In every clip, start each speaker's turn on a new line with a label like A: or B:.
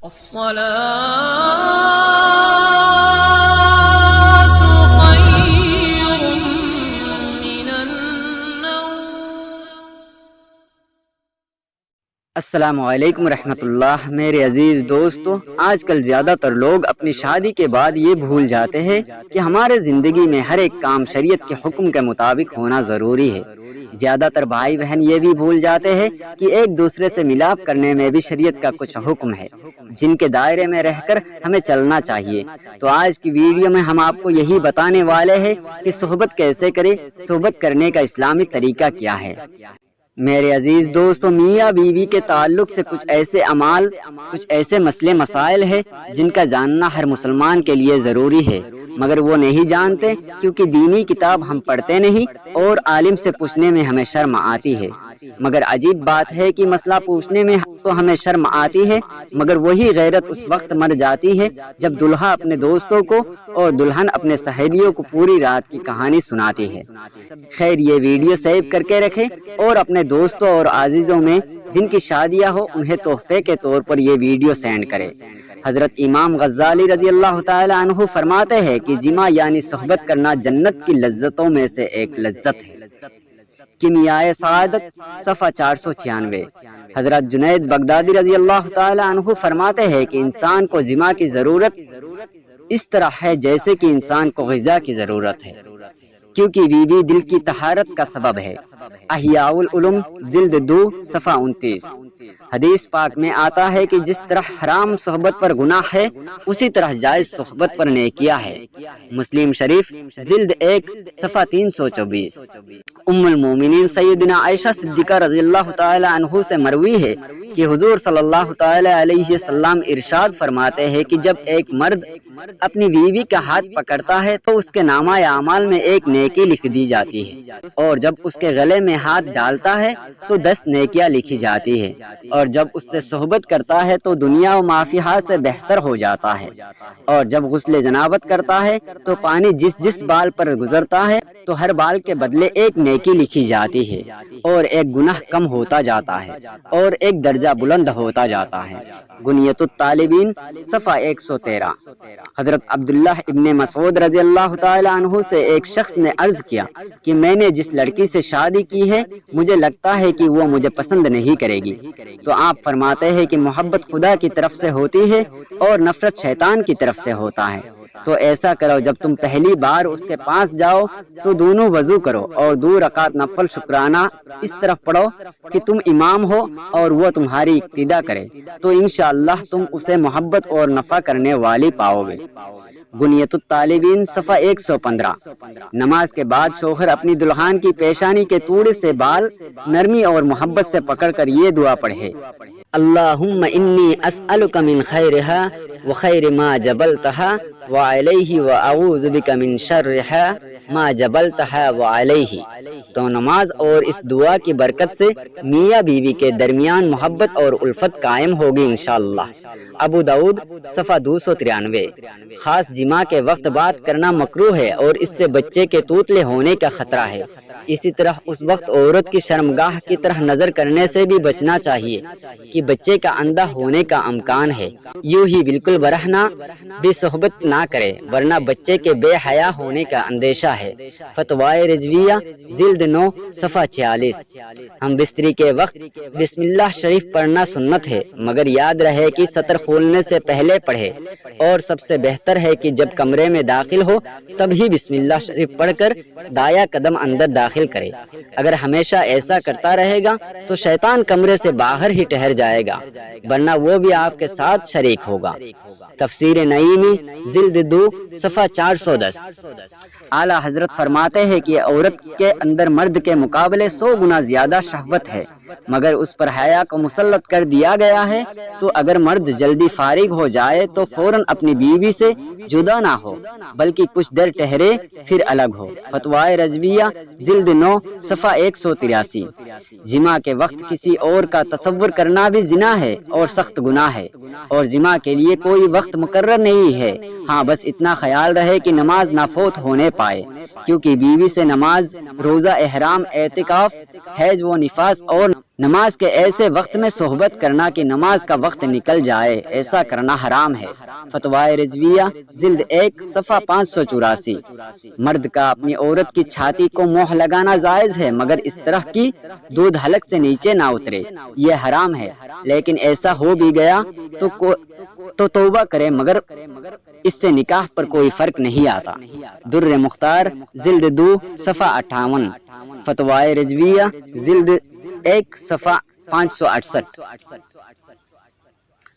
A: السلام علیکم ورحمۃ اللہ۔ میرے عزیز دوستو، آج کل زیادہ تر لوگ اپنی شادی کے بعد یہ بھول جاتے ہیں کہ ہمارے زندگی میں ہر ایک کام شریعت کے حکم کے مطابق ہونا ضروری ہے۔ زیادہ تر بھائی بہن یہ بھی بھول جاتے ہیں کہ ایک دوسرے سے ملاپ کرنے میں بھی شریعت کا کچھ حکم ہے جن کے دائرے میں رہ کر ہمیں چلنا چاہیے۔ تو آج کی ویڈیو میں ہم آپ کو یہی بتانے والے ہیں کہ صحبت کیسے کریں، صحبت کرنے کا اسلامی طریقہ کیا ہے۔ میرے عزیز دوستو، میاں بیوی کے تعلق سے کچھ ایسے اعمال، کچھ ایسے مسئلے مسائل ہیں جن کا جاننا ہر مسلمان کے لیے ضروری ہے، مگر وہ نہیں جانتے کیونکہ دینی کتاب ہم پڑھتے نہیں اور عالم سے پوچھنے میں ہمیں شرم آتی ہے۔ مگر عجیب بات ہے کہ مسئلہ پوچھنے میں تو ہمیں شرم آتی ہے، مگر وہی غیرت اس وقت مر جاتی ہے جب دلہا اپنے دوستوں کو اور دلہن اپنے سہیلیوں کو پوری رات کی کہانی سناتی ہے۔ خیر، یہ ویڈیو سیو کر کے رکھیں اور اپنے دوستوں اور عزیزوں میں جن کی شادیاں ہو انہیں تحفے کے طور پر یہ ویڈیو سینڈ کریں۔ حضرت امام غزالی رضی اللہ تعالی عنہ فرماتے ہیں کہ جماع یعنی صحبت کرنا جنت کی لذتوں میں سے ایک لذت ہے۔ کیمیائے سعادت، صفحہ 496۔ حضرت جنید بغدادی رضی اللہ تعالی عنہ فرماتے ہیں کہ انسان کو جماع کی ضرورت اس طرح ہے جیسے کہ انسان کو غذا کی ضرورت ہے، کیونکہ بیوی دل کی طہارت کا سبب ہے۔ احیاء العلوم جلد 2 صفحہ 29۔ حدیث پاک میں آتا ہے کہ جس طرح حرام صحبت پر گناہ ہے اسی طرح جائز صحبت پر نیکیاں ہے۔ مسلم شریف جلد 1 صفحہ 324۔ ام المومنین سیدنا عائشہ صدیقہ رضی اللہ تعالی عنہ سے مروی ہے کہ حضور صلی اللہ تعالی علیہ وسلم ارشاد فرماتے ہیں کہ جب ایک مرد اپنی بیوی کا ہاتھ پکڑتا ہے تو اس کے نامہ اعمال میں ایک نیکی لکھ دی جاتی ہے، اور جب اس کے گلے میں ہاتھ ڈالتا ہے تو 10 نیکیاں لکھی جاتی ہے، اور جب اس سے صحبت کرتا ہے تو دنیا و ما فیہا سے بہتر ہو جاتا ہے، اور جب غسل جنابت کرتا ہے تو پانی جس بال پر گزرتا ہے تو ہر بال کے بدلے ایک نیکی لکھی جاتی ہے، اور ایک گناہ کم ہوتا جاتا ہے اور ایک درجہ بلند ہوتا جاتا ہے۔ غنیۃ الطالبین صفحہ 113۔ حضرت عبداللہ ابن مسعود رضی اللہ تعالی عنہ سے ایک شخص نے عرض کیا کہ میں نے جس لڑکی سے شادی کی ہے مجھے لگتا ہے کہ وہ مجھے پسند نہیں کرے گی، تو آپ فرماتے ہیں کہ محبت خدا کی طرف سے ہوتی ہے اور نفرت شیطان کی طرف سے ہوتا ہے، تو ایسا کرو جب تم پہلی بار اس کے پاس جاؤ تو دونوں وضو کرو اور 2 رکعت نفل شکرانہ اس طرح پڑھو کہ تم امام ہو اور وہ تمہاری اقتدا کرے، تو انشاءاللہ تم اسے محبت اور نفع کرنے والی پاؤ گے۔ غنیۃ الطالبین صفحہ 115۔ نماز کے بعد شوہر اپنی دلہن کی پیشانی کے توڑے سے بال نرمی اور محبت سے پکڑ کر یہ دعا پڑھے: اللہم انی اسألک من خیرہا وخیر ما جبلتہا وعلیہ واعوذ بک من شرہا ما جبلتہا وعلیہ۔ تو نماز اور اس دعا کی برکت سے میاں بیوی کے درمیان محبت اور الفت قائم ہوگی انشاءاللہ۔ ابو داؤد صفحہ 293۔ خاص جماع کے وقت بات کرنا مکروہ ہے اور اس سے بچے کے توتلے ہونے کا خطرہ ہے۔ اسی طرح اس وقت عورت کی شرمگاہ کی طرح نظر کرنے سے بھی بچنا چاہیے کہ بچے کا اندھا ہونے کا امکان ہے۔ یوں ہی بالکل برہنہ بھی صحبت نہ کرے ورنہ بچے کے بے حیا ہونے کا اندیشہ ہے۔ فتوائے رضویہ جلد 9 صفحہ 46۔ ہم بستری کے وقت بسم اللہ شریف پڑھنا سنت ہے، مگر یاد رہے کہ سطر کھولنے سے پہلے پڑھے، اور سب سے بہتر ہے کہ جب کمرے میں داخل ہو تب ہی بسم اللہ شریف پڑھ کر دایاں قدم اندر داخل کرے۔ اگر ہمیشہ ایسا کرتا رہے گا تو شیطان کمرے سے باہر ہی ٹھہر جائے گا، ورنہ وہ بھی آپ کے ساتھ شریک ہوگا۔ تفسیر نعیمی جلد 2 صفحہ 410۔ اعلیٰ حضرت فرماتے ہیں کہ عورت کے اندر مرد کے مقابلے 100 گنا زیادہ شہوت ہے، مگر اس پر حیا کو مسلط کر دیا گیا ہے، تو اگر مرد جلدی فارغ ہو جائے تو فوراً اپنی بیوی سے جدا نہ ہو بلکہ کچھ دیر ٹھہرے پھر الگ ہو۔ فتوائے رضویہ جلد 9 صفحہ 183۔ جماع کے وقت کسی اور کا تصور کرنا بھی زنا ہے اور سخت گناہ ہے، اور جماع کے لیے کوئی وقت مقرر نہیں ہے۔ ہاں بس اتنا خیال رہے کہ نماز نہ فوت ہونے پائے، کیونکہ بیوی سے نماز، روزہ احرام، اعتکاف، حیض و نفاس اور نماز کے ایسے وقت میں صحبت کرنا کہ نماز کا وقت نکل جائے، ایسا کرنا حرام ہے۔ فتوائے رضویہ جلد 1 صفحہ 584۔ مرد کا اپنی عورت کی چھاتی کو مہر لگانا جائز ہے، مگر اس طرح کی دودھ حلق سے نیچے نہ اترے، یہ حرام ہے۔ لیکن ایسا ہو بھی گیا تو توبہ کرے، مگر اس سے نکاح پر کوئی فرق نہیں آتا۔ در مختار جلد 2 صفحہ 58۔ فتوائے رضویہ جلد 1 صفحہ 568۔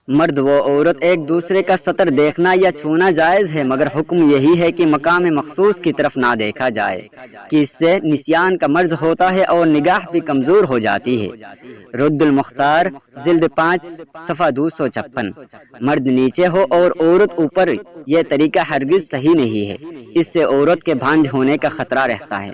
A: مرد و عورت ایک دوسرے کا سطر دیکھنا یا چھونا جائز ہے، مگر حکم یہی ہے کہ مقام مخصوص کی طرف نہ دیکھا جائے، کہ اس سے نسیان کا مرض ہوتا ہے اور نگاہ بھی کمزور ہو جاتی ہے۔ رد المختار جلد 5 صفحہ 256۔ مرد نیچے ہو اور عورت اوپر، یہ طریقہ ہرگز صحیح نہیں ہے، اس سے عورت کے بھانج ہونے کا خطرہ رہتا ہے۔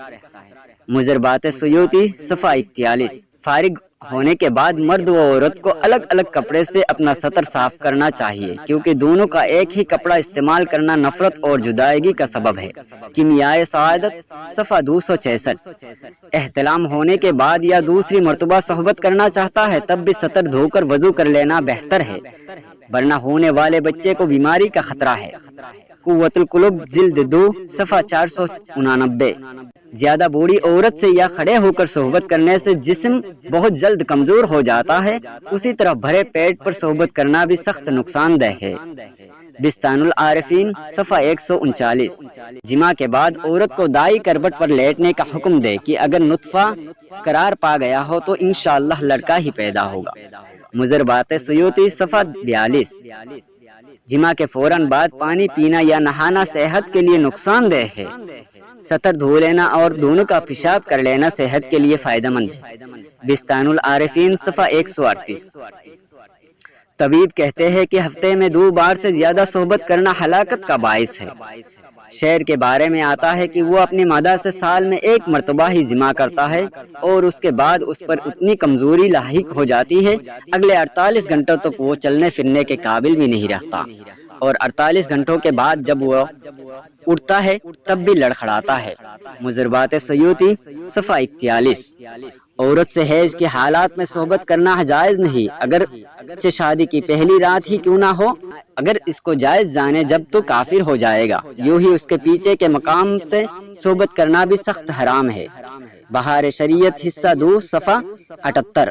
A: مضربات سیوطی صفحہ 41۔ فارغ ہونے کے بعد مرد و عورت کو الگ الگ کپڑے سے اپنا سطر صاف کرنا چاہیے، کیونکہ دونوں کا ایک ہی کپڑا استعمال کرنا نفرت اور جدائیگی کا سبب ہے۔ کیمیائے سعادت صفحہ 266۔ احتلام ہونے کے بعد یا دوسری مرتبہ صحبت کرنا چاہتا ہے تب بھی سطر دھو کر وضو کر لینا بہتر ہے، ورنہ ہونے والے بچے کو بیماری کا خطرہ ہے۔ قوت القلوب جلد 2 صفحہ 489۔ زیادہ بوڑھی عورت سے یا کھڑے ہو کر صحبت کرنے سے جسم بہت جلد کمزور ہو جاتا ہے، اسی طرح بھرے پیٹ پر صحبت کرنا بھی سخت نقصان دہ ہے۔ بستان العارفین صفحہ 139۔ جماع کے بعد عورت کو دائیں کربٹ پر لیٹنے کا حکم دے کہ اگر نطفہ قرار پا گیا ہو تو انشاءاللہ لڑکا ہی پیدا ہوگا۔ مضربات سیوطی صفحہ 42۔ جماع کے فوراً بعد پانی پینا یا نہانا صحت کے لیے نقصان دہ ہے۔ سطر دھو لینا اور دونوں کا پیشاب کر لینا صحت کے لیے فائدہ مند ہے۔ بستان العارفین صفحہ 138۔ طبیب کہتے ہیں کہ ہفتے میں 2 بار سے زیادہ صحبت کرنا ہلاکت کا باعث ہے۔ شعر کے بارے میں آتا ہے کہ وہ اپنی مادہ سے سال میں 1 مرتبہ ہی جماع کرتا ہے اور اس کے بعد اس پر اتنی کمزوری لاحق ہو جاتی ہے اگلے 48 گھنٹوں تک وہ چلنے پھرنے کے قابل بھی نہیں رہتا، اور 48 گھنٹوں کے بعد جب وہ اٹھتا ہے تب بھی لڑکھڑاتا ہے۔ مضربات سیوطی صفحہ 41۔ عورت سے حیض کے حالات میں صحبت کرنا جائز نہیں، اگرچہ شادی کی پہلی رات ہی کیوں نہ ہو۔ اگر اس کو جائز جانے جب تو کافر ہو جائے گا۔ یوں ہی اس کے پیچھے کے مقام سے صحبت کرنا بھی سخت حرام ہے۔ بہار شریعت حصہ 2 صفحہ 78۔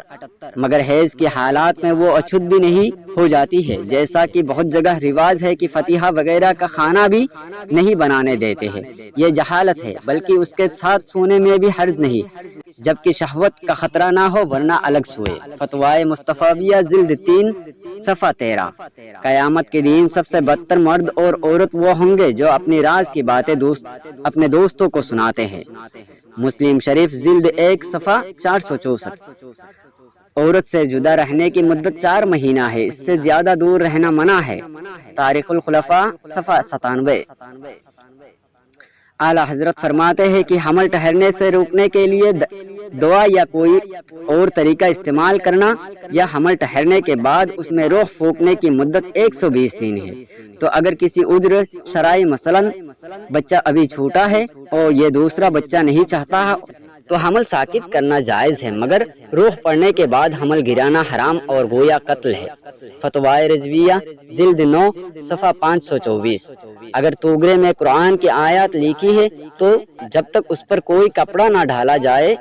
A: مگر حیض کے حالات میں وہ اچھوت بھی نہیں ہو جاتی ہے، جیسا کہ بہت جگہ رواج ہے کہ فاتحہ وغیرہ کا کھانا بھی نہیں بنانے دیتے ہیں۔ یہ جہالت ہے، بلکہ اس کے ساتھ سونے میں بھی حرج نہیں، جبکہ شہوت کا خطرہ نہ ہو، ورنہ الگ سوئے۔ فتوائے مصطفیہ جلد 3 صفحہ 13۔ قیامت کے دن سب سے بدتر مرد اور عورت وہ ہوں گے جو اپنی راز کی باتیں اپنے دوستوں کو سناتے ہیں۔ مسلم شریف جلد 1 صفحہ 464۔ عورت سے جدا رہنے کی مدت 4 مہینہ ہے، اس سے زیادہ دور رہنا منع ہے۔ تاریخ الخلفاء صفحہ 97۔ اعلیٰ حضرت فرماتے ہیں کہ حمل ٹھہرنے سے روکنے کے لیے دوا یا کوئی اور طریقہ استعمال کرنا، یا حمل ٹھہرنے کے بعد اس میں روح پھونکنے کی مدت 120 دن ہے۔ تو اگر کسی عذر شرعی مثلاً بچہ ابھی چھوٹا ہے اور یہ دوسرا بچہ نہیں چاہتا تو حمل ساقط کرنا جائز ہے، مگر روح پڑنے کے بعد حمل گرانا حرام اور گویا قتل ہے۔ فتوائے رضویہ جلد 9 صفحہ 524۔ اگر توغرے میں قرآن کی آیات لکھی ہے تو جب تک اس پر کوئی کپڑا نہ ڈالا جائے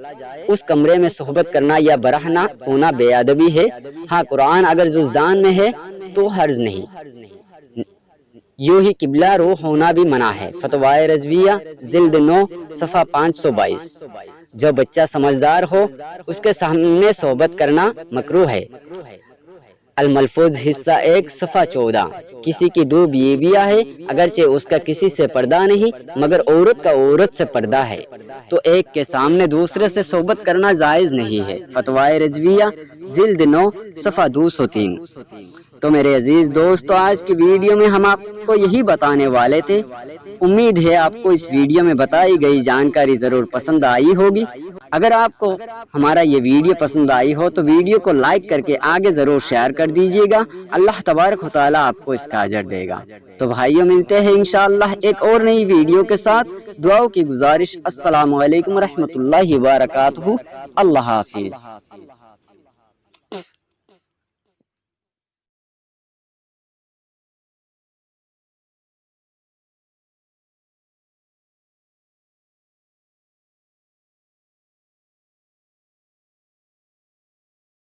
A: اس کمرے میں صحبت کرنا یا برہ نہ ہونا بے ادبی ہے۔ ہاں، قرآن اگر جزدان میں ہے تو حرج نہیں، یوں ہی قبلہ رو ہونا بھی منع ہے۔ فتوائے رضویہ جلد 9 صفحہ 522۔ جو بچہ سمجھدار ہو اس کے سامنے صحبت کرنا مکروہ ہے۔ الملفوظ حصہ 1 صفحہ 14۔ کسی کی 2 بیویاں ہیں، اگرچہ اس کا کسی سے پردہ نہیں، مگر عورت کا عورت سے پردہ ہے، تو ایک کے سامنے دوسرے سے صحبت کرنا جائز نہیں ہے۔ فتوائے رضویہ جلد 9 صفحہ 203۔ تو میرے عزیز دوستو، آج کی ویڈیو میں ہم آپ کو یہی بتانے والے تھے۔ امید ہے آپ کو اس ویڈیو میں بتائی گئی جانکاری ضرور پسند آئی ہوگی۔ اگر آپ کو ہمارا یہ ویڈیو پسند آئی ہو تو ویڈیو کو لائک کر کے آگے ضرور شیئر کر دیجیے گا۔ اللہ تبارک و تعالیٰ آپ کو اس کا اجر دے گا۔ تو بھائیوں، ملتے ہیں انشاءاللہ ایک اور نئی ویڈیو کے ساتھ۔ دعاؤں کی گزارش، السلام علیکم ورحمۃ اللہ وبرکاتہ۔ اللہ حافظ۔